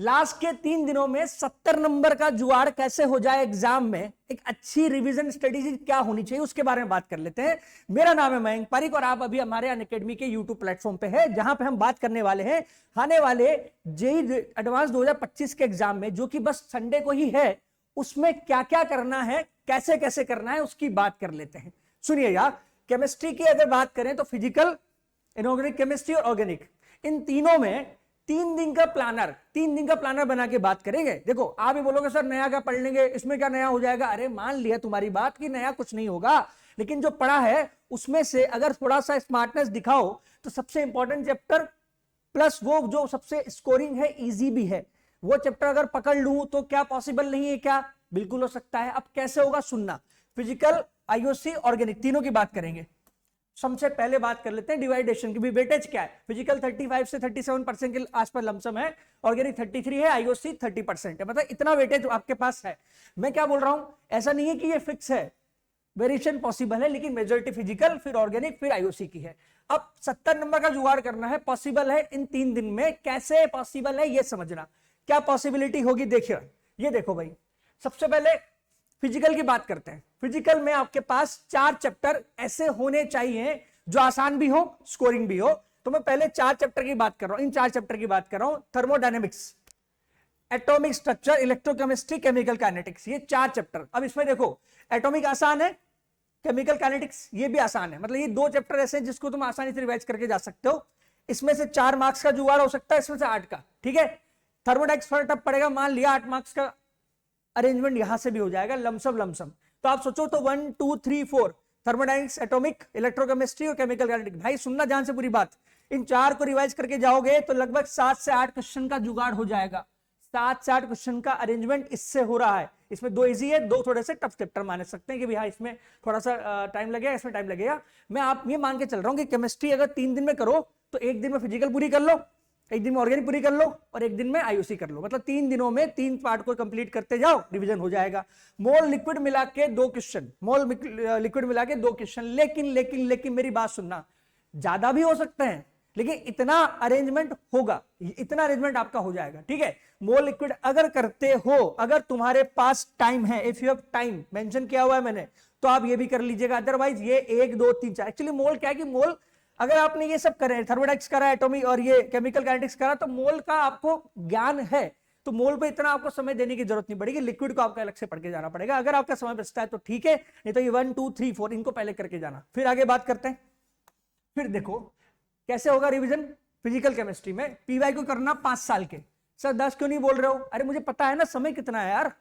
Last के 3 दिनों में 70 नंबर का जुगाड़ कैसे हो जाए एग्जाम में, एक अच्छी रिवीजन स्ट्रेटेजी क्या होनी चाहिए उसके बारे में बात कर लेते हैं। मेरा नाम है मयंक पारिक और आप अभी हमारे अनअकैडमी के यूट्यूब प्लेटफॉर्म पे है, जहां पे हम बात करने वाले हैं आने वाले जेईई एडवांस 2025 के एग्जाम में, जो कि बस संडे को ही है, उसमें क्या क्या करना है, कैसे कैसे करना है, उसकी बात कर लेते हैं। सुनिए यार, केमिस्ट्री की अगर बात करें तो फिजिकल, इनऑर्गेनिक केमिस्ट्री और ऑर्गेनिक, इन तीनों में 3 दिन का प्लानर बना के बात करेंगे। देखो आप ही बोलोगे सर नया क्या पढ़ लेंगे, इसमें क्या नया हो जाएगा। अरे मान लिया तुम्हारी बात कि नया कुछ नहीं होगा, लेकिन जो पढ़ा है उसमें से अगर थोड़ा सा स्मार्टनेस दिखाओ तो सबसे इंपॉर्टेंट चैप्टर प्लस वो जो सबसे स्कोरिंग है, इजी भी है, वो चैप्टर अगर पकड़ लूं तो क्या पॉसिबल नहीं है? क्या बिल्कुल हो सकता है। अब कैसे होगा सुनना। फिजिकल, आईओसी, ऑर्गेनिक, तीनों की बात करेंगे। सबसे पहले बात कर लेते हैं डिवाइडेशन की भी। वेटेज क्या है? फिजिकल 35 से 37% के आसपास लमसम है, ऑर्गेनिक 33 है, आईओसी 30% है। मतलब इतना वेटेज आपके पास है। मैं क्या बोल रहा हूं, ऐसा नहीं है कि ये फिक्स है, वेरिएशन पॉसिबल है, लेकिन मेजोरिटी फिजिकल, फिर ऑर्गेनिक, फिर आईओसी की है। अब 70 नंबर का जुगाड़ करना है, पॉसिबल है इन 3 दिन में। कैसे पॉसिबल है ये समझना, क्या पॉसिबिलिटी होगी। देखिए ये देखो भाई, सबसे पहले फिजिकल की बात करते हैं। फिजिकल में आपके पास 4 चैप्टर ऐसे होने चाहिए जो आसान भी हो, स्कोरिंग भी हो। तो मैं पहले 4 चैप्टर की बात कर रहा हूं, इन 4 चैप्टर की बात कर रहा हूं। Thermodynamics, atomic structure, electrochemistry, chemical kinetics, ये 4 चैप्टर। अब इसमें देखो, एटॉमिक आसान है, केमिकल काइनेटिक्स ये भी आसान है। मतलब ये 2 चैप्टर ऐसे हैं जिसको तुम आसानी से रिवाइज करके जा सकते हो। इसमें से 4 मार्क्स का जुगाड़ हो सकता है, इसमें से 8 का। ठीक है, थर्मोडाइक्स थोड़ा टफ पड़ेगा, मान लिया 8 मार्क्स का अरेंजमेंट यहां से भी हो जाएगा, लमसम। तो आप सोचो तो 1 2 3 4 थर्मोडायनेमिक्स, एटॉमिक, इलेक्ट्रोकेमिस्ट्री और केमिकल काइनेटिक्स। भाई सुनना ध्यान से पूरी बात, इन 4 को रिवाइज करके जाओगे तो लगभग 7 से 8 क्वेश्चन का जुगाड़ हो जाएगा। 7 से 8 क्वेश्चन का अरेंजमेंट इससे हो रहा है। इसमें 2 इजी है, 2 थोड़े से टफ चैप्टर मान सकते हैं कि भैया इसमें थोड़ा सा टाइम लगेगा, इसमें टाइम लगेगा। मैं आप ये मान के चल रहा हूं कि केमिस्ट्री अगर 3 दिन में करो तो 1 दिन में फिजिकल पूरी कर लो, 1 दिन में ऑर्गेनिक पूरी कर लो और 1 दिन में आईओसी कर लो। मतलब 3 दिनों में 3 पार्ट को कंप्लीट करते जाओ, रिवीजन हो जाएगा। मोल लिक्विड मिला के 2 क्वेश्चन, मोल लिक्विड मिला के 2 क्वेश्चन। लेकिन मेरी बात सुनना, ज्यादा भी हो सकते हैं, लेकिन इतना अरेंजमेंट होगा, इतना अरेंजमेंट आपका हो जाएगा। ठीक है, मोल लिक्विड अगर करते हो, अगर तुम्हारे पास टाइम है, if you have time, mention किया हुआ है मैंने, तो आप ये भी कर लीजिएगा। अदरवाइज ये 1 2 3 4, एक्चुअली मोल क्या है कि मोल अगर आपने ये सब करे, थर्मोडाइक्स करा, एटॉमिक और ये केमिकल काइनेटिक्स करा, तो मोल का आपको ज्ञान है, तो मोल पे इतना आपको समय देने की जरूरत नहीं पड़ेगी। लिक्विड को आपको अलग से पढ़ के जाना पड़ेगा। अगर आपका समय बचता है तो ठीक है, नहीं तो ये 1 2 3 4 इनको पहले करके जाना, फिर आगे बात करते हैं। फिर देखो कैसे होगा रिवीजन। फिजिकल केमिस्ट्री में पीवाई को करना 5 साल के। सर 10 क्यों नहीं बोल रहे हो? अरे मुझे पता है ना समय कितना है यार।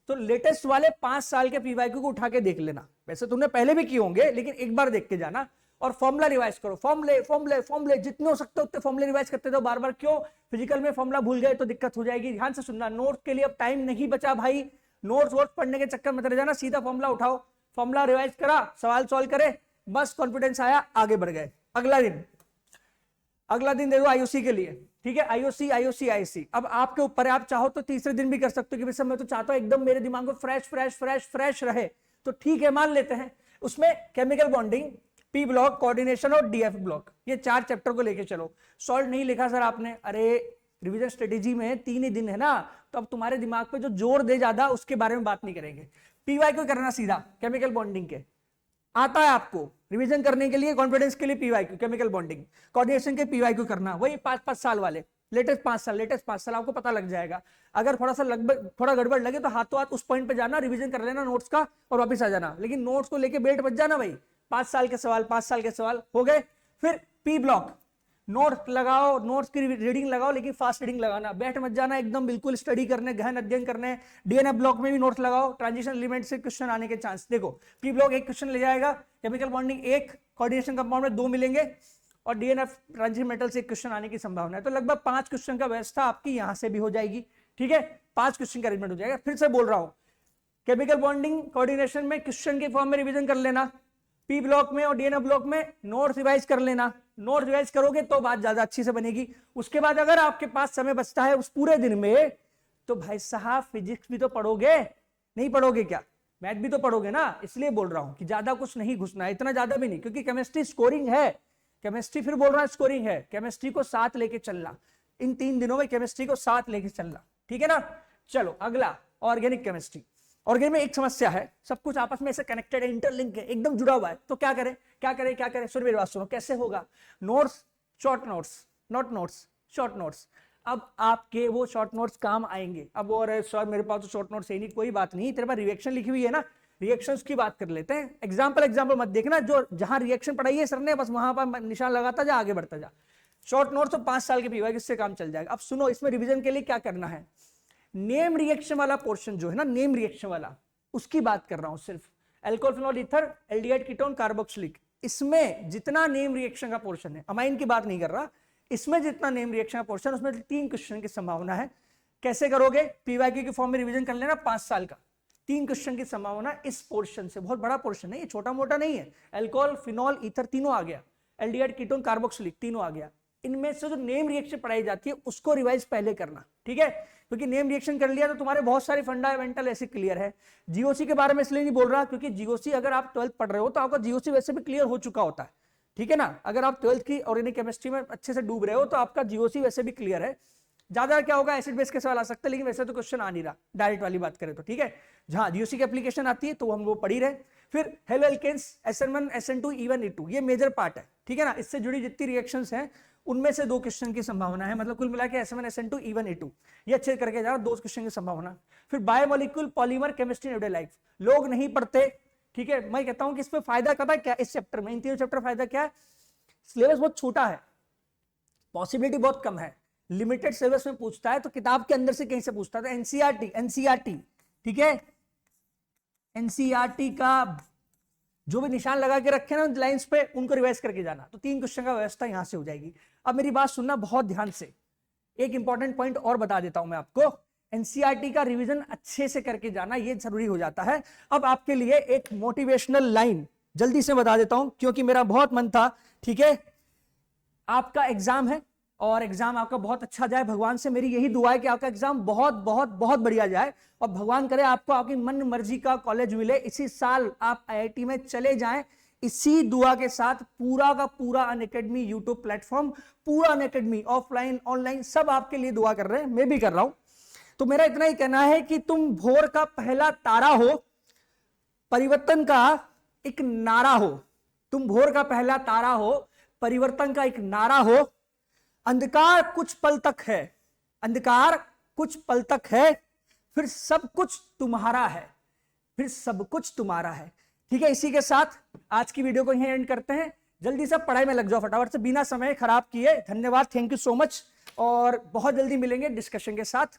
तो लेटेस्ट वाले 5 साल के पीवाई को उठा के देख लेना। वैसे तुमने पहले भी किए होंगे, लेकिन एक बार देख के जाना और फॉर्मूला रिवाइज करो। फॉर्मूले जितने हो सकते उतने फॉर्मूले रिवाइज करते जाओ बार बार। क्यों? फिजिकल में फॉर्मूला भूल गए तो दिक्कत हो जाएगी। ध्यान से सुनना, नोट्स के लिए अब टाइम नहीं बचा भाई। नोट्स वोट्स पढ़ने के चक्कर में चले जाना, सीधा फॉर्मूला उठाओ, फॉर्मूला रिवाइज करा, सवाल सॉल्व करे, बस कॉन्फिडेंस आया, आगे बढ़ गए। अगला दिन दे दो आईओसी के लिए। ठीक है, आईओसी। अब आपके ऊपर है, आप चाहो तो तीसरे दिन भी कर सकते हो कि भाई मैं तो चाहता हूं एकदम मेरे दिमाग में फ्रेश रहे, तो ठीक है मान लेते हैं। उसमें chemical bonding, P block, coordination और डीएफ ब्लॉक, ये 4 चैप्टर को लेके चलो। सॉल्व नहीं लिखा सर आपने? अरे रिवीजन स्ट्रेटेजी में 3 ही दिन है ना, तो अब तुम्हारे दिमाग पे जो जोर दे ज्यादा उसके बारे में बात नहीं करेंगे। पीवाई को करना सीधा, केमिकल बॉन्डिंग के आता है आपको रिवीजन करने के लिए, कॉन्फिडेंस के लिए PYQ, chemical bonding, coordination के पीवाई क्यू करना, वही 5 साल वाले, लेटेस्ट 5 साल आपको पता लग जाएगा। अगर थोड़ा सा लगभग थोड़ा गड़बड़ लगे तो हाथों हाथ उस पॉइंट पे जाना, रिवीजन कर लेना नोट्स का और वापस आ जाना। लेकिन नोट्स को लेके बेल्ट बच जाना भाई। 5 साल के सवाल हो गए। फिर पी ब्लॉक, नोट्स लगाओ, नोट्स की रीडिंग लगाओ, लेकिन फास्ट रीडिंग लगाना, बैठ मत जाना, एकदम बिल्कुल स्टडी करने, गहन अध्ययन करने। डीएनएफ ब्लॉक में भी नोट्स लगाओ, ट्रांजिशन एलिमेंट से क्वेश्चन आने के चांस। देखो पी ब्लॉक 1 क्वेश्चन ले जाएगा, केमिकल बॉन्डिंग 1, कोऑर्डिनेशन कंपाउंड में 2 मिलेंगे और डीएनएफ ट्रांजिशन मेटल से 1 क्वेश्चन आने की संभावना है। तो लगभग 5 क्वेश्चन का व्यवस्था आपकी यहां से भी हो जाएगी। ठीक है, 5 क्वेश्चन का अरेंजमेंट हो जाएगा। फिर से बोल रहा हूं, केमिकल बॉन्डिंग, कोऑर्डिनेशन में क्वेश्चन के फॉर्म में रिवीजन कर लेना, पी ब्लॉक में और डीएनएफ ब्लॉक में नोट्स रिवाइज कर लेना। नोट्स रिवाइज करोगे तो बात ज्यादा अच्छी से बनेगी। उसके बाद अगर आपके पास समय बचता है उस पूरे दिन में, तो भाई साहब फिजिक्स भी तो पढ़ोगे, नहीं पढ़ोगे क्या? मैथ भी तो पढ़ोगे ना। इसलिए बोल रहा हूं कि ज्यादा कुछ नहीं घुसना है, इतना ज्यादा भी नहीं, क्योंकि केमिस्ट्री स्कोरिंग है। केमिस्ट्री फिर बोल रहा है स्कोरिंग है, केमिस्ट्री को साथ लेके चलना। इन 3 दिनों में केमिस्ट्री को साथ लेके चलना। ठीक है ना। चलो अगला ऑर्गेनिक केमिस्ट्री। ऑर्गेनिक में एक समस्या है, सब कुछ आपस में ऐसे कनेक्टेड है, इंटरलिंक है, एकदम जुड़ा हुआ है, तो क्या करें क्या करें क्या करें। सुन मेरी बात सुनो, कैसे होगा। Notes, short notes, not notes, short notes. अब आपके वो शॉर्ट नोट्स काम आएंगे। अब और सर मेरे पास तो शॉर्ट नोट्स है नहीं, कोई बात नहीं, तेरे पास रिएक्शन लिखी हुई है ना, रिएक्शंस की बात कर लेते हैं। एग्जाम्पल मत देखना, जो जहां रिएक्शन पढ़ाई है सर ने बस वहां पर निशान लगाता जा, आगे बढ़ता जा। शॉर्ट नोट्स तो 5 साल के पीवा, इससे काम चल जाएगा। अब सुनो, इसमें रिवीजन के लिए क्या करना है। नेम रिएक्शन वाला पोर्शन जो है ना, नेम रिएक्शन वाला, उसकी बात कर रहा हूं सिर्फ। Alcohol phenol ether, aldehyde ketone, carboxylic, इसमें जितना नेम रिएक्शन का पोर्शन है, अमाइन की बात नहीं कर रहा, इसमें जितना नेम रिएक्शन का पोर्शन, उसमें 3 क्वेश्चन की संभावना है। कैसे करोगे, पीवाईक्यू के फॉर्म में रिवीजन कर लेना 5 साल का। 3 क्वेश्चन की संभावना इस पोर्शन से, बहुत बड़ा पोर्शन है ये, छोटा मोटा नहीं है। अल्कोहल फिनोल ईथर तीनों आ गया, एल्डिहाइड कीटोन कार्बोक्सिलिक तीनों आ गया। इनमें से जो नेम रिएक्शन पढ़ाई जाती है उसको रिवाइज पहले करना, ठीक है। क्योंकि नेम रिएक्शन कर लिया तो तुम्हारे बहुत सारे फंडामेंटल ऐसे क्लियर है। जीओसी के बारे में इसलिए नहीं बोल रहा क्योंकि जीओसी अगर आप 12th पढ़ रहे हो तो आपका जीओसी वैसे भी क्लियर हो चुका होता है, ठीक है ना। अगर आप 12th की ऑर्गेनिक केमिस्ट्री में अच्छे से डूब रहे हो तो आपका जीओसी वैसे भी क्लियर है। ज्यादा क्या होगा, एसिड बेस के सवाल आ सकते हैं, लेकिन वैसे तो क्वेश्चन आ नहीं रहा, डायरेक्ट वाली बात करें तो, ठीक है। जहां जीओसी की एप्लीकेशन आती है तो हम वो पढ़ी रहे। फिर halo alkanes, SN1 SN2 E1 E2, ये मेजर पार्ट है, ठीक है ना। इससे जुड़ी जितनी रिएक्शंस हैं उनमें से 2 क्वेश्चन की संभावना है, मतलब कुल मिला के SN1 SN2 E1 E2, ये अच्छे करके जा, 2 क्वेश्चन की संभावना। फिर biomolecule polymer chemistry everyday life, लोग नहीं पढ़ते, ठीक है। मैं कहता हूं कि इसमें फायदा पता है क्या, इस चैप्टर में, इन 3 चैप्टर फायदा क्या है, सिलेबस बहुत छोटा है, पॉसिबिलिटी बहुत कम है, लिमिटेड सिलेबस में पूछता है, तो किताब के अंदर से कहीं से पूछता है। एनसीईआरटी, ठीक है, एनसीईआरटी का जो भी निशान लगा के रखे ना लाइंस पे, उनको रिवाइज करके जाना, तो 3 क्वेश्चन का व्यवस्था यहां से हो जाएगी। अब मेरी बात सुनना बहुत ध्यान से, एक इंपॉर्टेंट पॉइंट और बता देता हूं मैं आपको। एनसीईआरटी का रिवीजन अच्छे से करके जाना ये जरूरी हो जाता है। अब आपके लिए एक मोटिवेशनल लाइन जल्दी से बता देता हूं, क्योंकि मेरा बहुत मन था, ठीक है। आपका एग्जाम है और एग्जाम आपका बहुत अच्छा जाए, भगवान से मेरी यही दुआ है कि आपका एग्जाम बहुत बहुत बहुत बढ़िया जाए, और भगवान करे आपको आपकी मन मर्जी का कॉलेज मिले, इसी साल आप आईआईटी में चले जाएं। इसी दुआ के साथ पूरा का पूरा अनअकैडमी यूट्यूब प्लेटफॉर्म, पूरा अनअकैडमी ऑफलाइन ऑनलाइन सब आपके लिए दुआ कर रहे हैं, मैं भी कर रहा हूं। तो मेरा इतना ही कहना है कि तुम भोर का पहला तारा हो, परिवर्तन का एक नारा हो, तुम भोर का पहला तारा हो, परिवर्तन का एक नारा हो। अंधकार कुछ पल तक है, अंधकार कुछ पल तक है, फिर सब कुछ तुम्हारा है, फिर सब कुछ तुम्हारा है, ठीक है। इसी के साथ आज की वीडियो को यहीं एंड करते हैं। जल्दी से पढ़ाई में लग जाओ फटाफट से, बिना समय खराब किए। धन्यवाद, थैंक यू सो मच, और बहुत जल्दी मिलेंगे डिस्कशन के साथ।